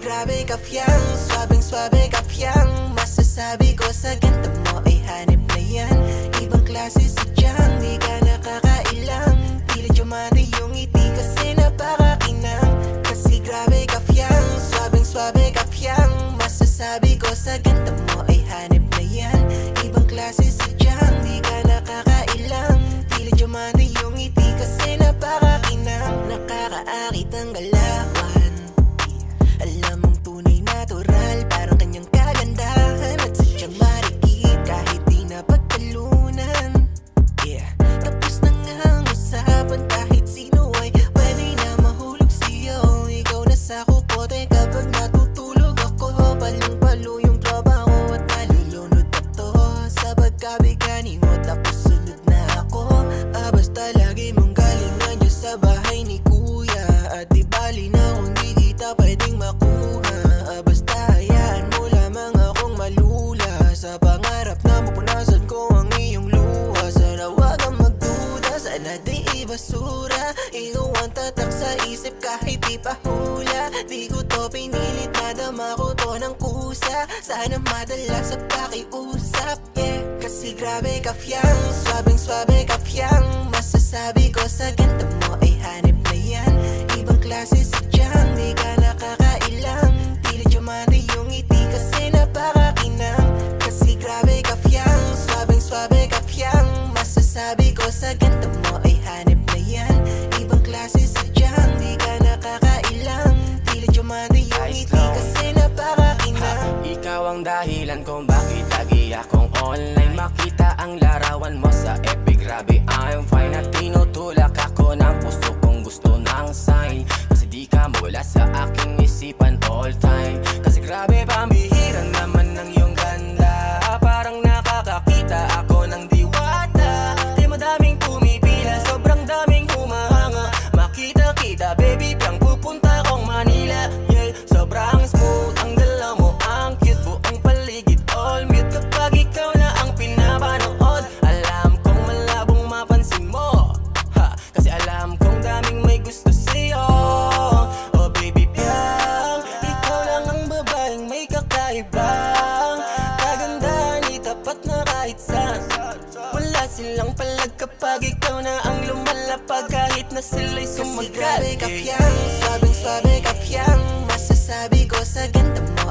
grabe ka fiyang, swabing swabe ka fiyang. Masasabi ko sa ganda mo ay hanip na yan. Ibang klase sadyang di ka nakakailang. Tila Diamante yung ngiti kasi napakakinang. Kasi grabe ka fiyang, swabing swabe ka fiyang. Masasabi ko sa ganda mo ay hanip na yan. Ibang klase sadyang di ka nakakailang. Tila Diamante yung ngiti kasi napakakinang. Nakakaakit ang galawan, alam mong tunay natural, parang kanyang kagandahan. At sadyang marikit kahit di na pagtalunan. Yeah, tapos na nga ang usapan, kahit sino ay pwede na mahulog sa'yo. Ikaw na sa kupote kapag natutulog ako. Palong-palo yung tropa ko at nalulunod na to sa pagkabigani mo, tapos sunod na ako. Basta lagi mong galingan dyan sa bahay ni kuya. At di bali na kung di kita pwedeng makuha. Basta hayaan mo lamang akong malula sa pangarap na mapunasan ko ang iyong luha. Sana wag kang magduda, sana di ibasura. Ikaw ang tatak sa isip kahit di pa hula. Di ko to pinilit, madama ko to ng kusa. Sana madala sa pakiusap, yeah. Kasi grabe ka fiyang, swabing swabe ka fiyang. Masasabi ko sa ganda mo ay hanip na yan. Ibang klase sadyang di ka nakakailang. Tila Diamante yung ngiti kasi napakakinang. Kasi grabe ka fiyang, swabing swabe ka fiyang. Masasabi ko sa ganda mo ay hanip na yan. Ibang klase sadyang di ka nakakailang. Tila Diamante yung ngiti kasi napakakinang. Ikaw ang dahilan kung bakit lagi akong online. Makita ang larawan mo sa FB, grabe I'm fine. At tinutulak ako ng puso kong gusto ng sign. Kasi di ka mawala sa aking isipan all time. Kasi grabe pambihira naman ng iyong ganda. Parang nakakakita ako ng diwata. Di madaming pumipila, sobrang daming humahanga. Makita kita baby, piyang pupunta akong Manila. Yeah, sobrang smooth ang dala mo, ang cute, buong paligid all mute. Kapag ikaw na ang pinapanood, alam kong malabong mapansin mo, ha, kasi alam kong daming may gusto sa'yo. Oh baby piyang, ikaw lang ang babaeng may kakaibang kagandahan, itapat na kahit saan. Wala silang palag kapag ikaw na ang lumalapag, kahit na sila'y Kasi sumagal. grabe ka fiyang, swabing swabe ka fiyang. Masasabi ko sa ganda mo